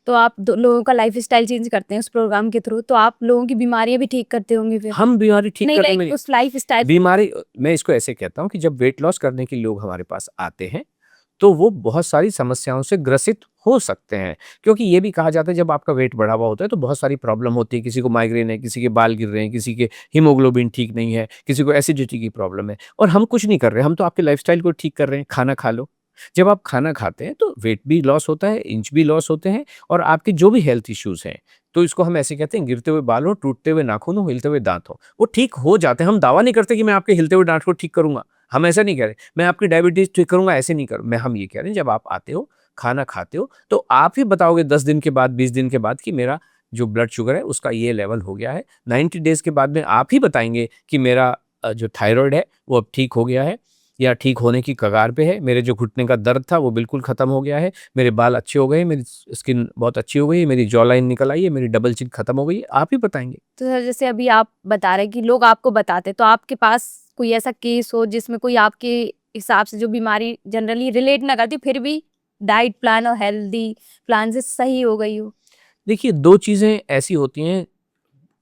तो आप लोगों का लाइफ स्टाइल चेंज करते हैं उस प्रोग्राम के थ्रू, तो आप लोगों की बीमारियां भी ठीक करते होंगे फिर। हम बीमारी ठीक नहीं, करने लाइक में उस लाइफ स्टाइल। बीमारी, मैं इसको ऐसे कहता हूँ कि जब वेट लॉस करने के लोग हमारे पास आते हैं तो वो बहुत सारी समस्याओं से ग्रसित हो सकते हैं, क्योंकि ये भी कहा जाता है जब आपका वेट बढ़ा हुआ होता है तो बहुत सारी प्रॉब्लम होती है। किसी को माइग्रेन है, किसी के बाल गिर रहे हैं, किसी के हीमोग्लोबिन ठीक नहीं है, किसी को एसिडिटी की प्रॉब्लम है, और हम कुछ नहीं कर रहे, हम तो आपके लाइफस्टाइल को ठीक कर रहे हैं। खाना खा लो। जब आप खाना खाते हैं तो वेट भी लॉस होता है, इंच भी लॉस होते हैं, और आपके जो भी हेल्थ इश्यूज हैं, तो इसको हम ऐसे कहते हैं, गिरते हुए बाल हो, टूटते हुए नाखून हो, हिलते हुए दांत हो, वो ठीक हो जाते हैं। हम दावा नहीं करते कि मैं आपके हिलते हुए दांत को ठीक करूंगा, हम ऐसा नहीं कह रहे, मैं आपकी डायबिटीज ठीक करूंगा, ऐसे नहीं करूँ मैं। हम ये कह रहे हैं जब आप आते हो, खाना खाते हो, तो आप ही बताओगे 10 दिन के बाद, 20 दिन के बाद कि मेरा जो ब्लड शुगर है उसका ये लेवल हो गया है। 90 डेज के बाद में आप ही बताएंगे कि मेरा जो थायराइड है वो अब ठीक हो गया है, या ठीक होने की कगार पे है। मेरे जो घुटने का दर्द था वो बिल्कुल खत्म हो गया है, मेरे बाल अच्छे हो गए, मेरी स्किन बहुत अच्छी हो गई है, मेरी जॉ लाइन निकल आई है, मेरी डबल चिन खत्म हो गई है, आप ही बताएंगे। तो सर जैसे अभी आप बता रहे हैं कि लोग आपको बताते, तो आपके पास कोई ऐसा केस हो जिसमें कोई आपके हिसाब से जो बीमारी जनरली रिलेट ना करती, फिर भी डाइट प्लान और हेल्दी प्लान से सही हो गई हो? देखिए, 2 चीज़ें ऐसी होती हैं,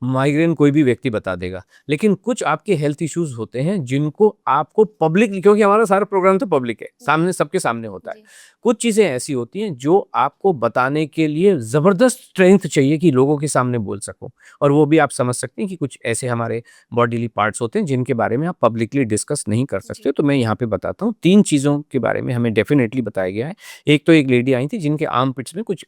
माइग्रेन कोई भी व्यक्ति बता देगा, लेकिन कुछ आपके हेल्थ इश्यूज़ होते हैं जिनको आपको पब्लिकली, क्योंकि हमारा सारा प्रोग्राम तो पब्लिक है, सामने सबके सामने होता है। जी। कुछ चीज़ें ऐसी होती हैं जो आपको बताने के लिए ज़बरदस्त स्ट्रेंथ चाहिए कि लोगों के सामने बोल सको, और वो भी आप समझ सकते हैं कि कुछ ऐसे हमारे बॉडीली पार्ट्स होते हैं जिनके बारे में आप पब्लिकली डिस्कस नहीं कर सकते। जी। तो मैं यहाँ पे बताता हूँ, 3 चीज़ों के बारे में हमें डेफ़िनेटली बताया गया है। एक तो एक लेडी आई थी जिनके आर्म पिट्स में कुछ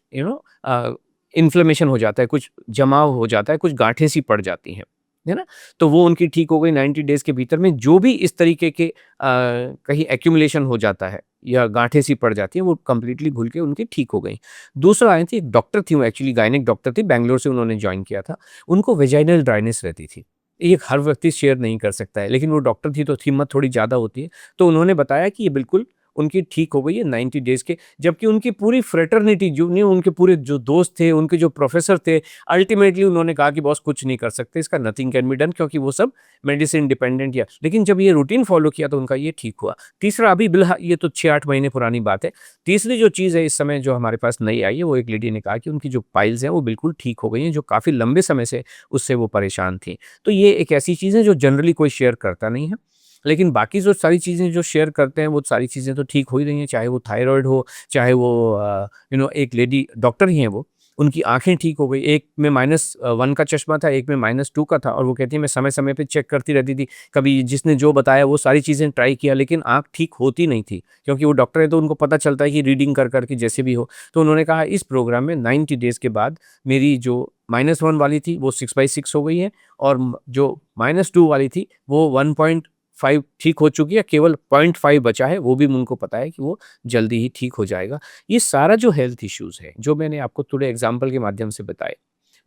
इन्फ्लेमेशन हो जाता है, कुछ जमाव हो जाता है, कुछ गाँठें सी पड़ जाती हैं, है ना? तो वो उनकी ठीक हो गई 90 डेज़ के भीतर में। जो भी इस तरीके के कहीं एक्यूमुलेशन हो जाता है या गाँठें सी पड़ जाती हैं, वो कंप्लीटली घुल के उनकी ठीक हो गई। दूसरा आई थी, एक डॉक्टर थी, वो एक्चुअली गायनेक डॉक्टर थी, बैंगलोर से उन्होंने जॉइन किया था। उनको वेजाइनल ड्राइनेस रहती थी। ये हर व्यक्ति शेयर नहीं कर सकता है, लेकिन वो डॉक्टर थी तो हिम्मत थोड़ी ज़्यादा होती है। तो उन्होंने बताया कि ये बिल्कुल उनकी ठीक हो गई है 90 डेज़ के, जबकि उनकी पूरी फ्रेटर्निटी जो नहीं, उनके पूरे जो दोस्त थे, उनके जो प्रोफ़ेसर थे, अल्टीमेटली उन्होंने कहा कि बॉस कुछ नहीं कर सकते, इसका नथिंग कैन बी डन, क्योंकि वो सब मेडिसिन डिपेंडेंट या, लेकिन जब ये रूटीन फ़ॉलो किया तो उनका ये ठीक हुआ। तीसरा, अभी ये तो 6-8 महीने पुरानी बात है। तीसरी जो चीज़ है इस समय जो हमारे पास नई आई है, वो एक लेडी ने कहा कि उनकी जो पाइल्स हैं वो बिल्कुल ठीक हो गई हैं, जो काफ़ी लंबे समय से उससे वो परेशान थीं। तो ये एक ऐसी चीज़ है जो जनरली कोई शेयर करता नहीं है। लेकिन बाकी जो सारी चीज़ें जो शेयर करते हैं, वो सारी चीज़ें तो ठीक हो ही रही हैं, चाहे वो थायरॉइड हो, चाहे वो एक लेडी डॉक्टर ही हैं वो, उनकी आँखें ठीक हो गई। एक में -1 का चश्मा था, एक में -2 का था, और वो कहती है मैं समय-समय पे चेक करती रहती थी। कभी जिसने जो बताया वो सारी चीज़ें ट्राई किया, लेकिन आँख ठीक होती नहीं थी, क्योंकि वो डॉक्टर है तो उनको पता चलता है कि रीडिंग कर के जैसे भी हो। तो उन्होंने कहा इस प्रोग्राम में 90 डेज़ के बाद मेरी जो -1 वाली थी वो 6/6 हो गई है, और जो -2 वाली थी वो 1.5 ठीक हो चुकी है, केवल 0.5 बचा है, वो भी उनको पता है कि वो जल्दी ही ठीक हो जाएगा। ये सारा जो हेल्थ इश्यूज़ है, जो मैंने आपको थोड़े एग्ज़ाम्पल के माध्यम से बताए,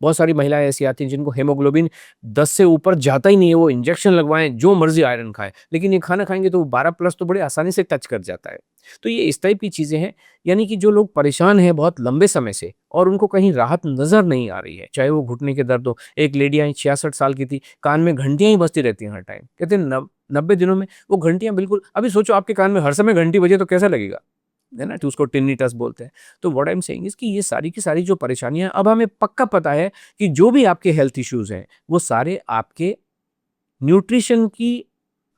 बहुत सारी महिलाएँ ऐसी आती हैं जिनको हीमोग्लोबिन 10 से ऊपर जाता ही नहीं है, वो इंजेक्शन लगवाएँ, जो मर्ज़ी आयरन खाएँ, लेकिन ये खाना खाएँगे तो वो 12 प्लस तो बड़े आसानी से टच कर जाता है। तो ये इस टाइप की चीज़ें हैं, यानी कि जो लोग परेशान हैं बहुत लंबे समय से और उनको कहीं राहत नज़र नहीं आ रही है, चाहे वो घुटने के दर्द हो। एक लेडी आई 66 साल की थी, कान में घंटियाँ ही बजती रहती हैं हर टाइम। कहते हैं 90 दिनों में वो घंटियाँ बिल्कुल, अभी सोचो आपके कान में हर समय घंटी बजे तो कैसा लगेगा? है ना? तो उसको टिनिटस बोलते हैं। तो what I am saying is कि ये सारी की सारी जो परेशानियाँ हैं, अब हमें पक्का पता है कि जो भी आपके हेल्थ इश्यूज़ हैं, वो सारे आपके न्यूट्रिशन की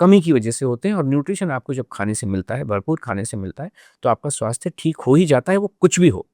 कमी की वजह से होते हैं, और न्यूट्रिशन आपको जब खाने से मिलता है, भरपूर खाने से मिलता है, तो आपका स्वास्थ्य ठीक हो ही जाता है, वो कुछ भी हो।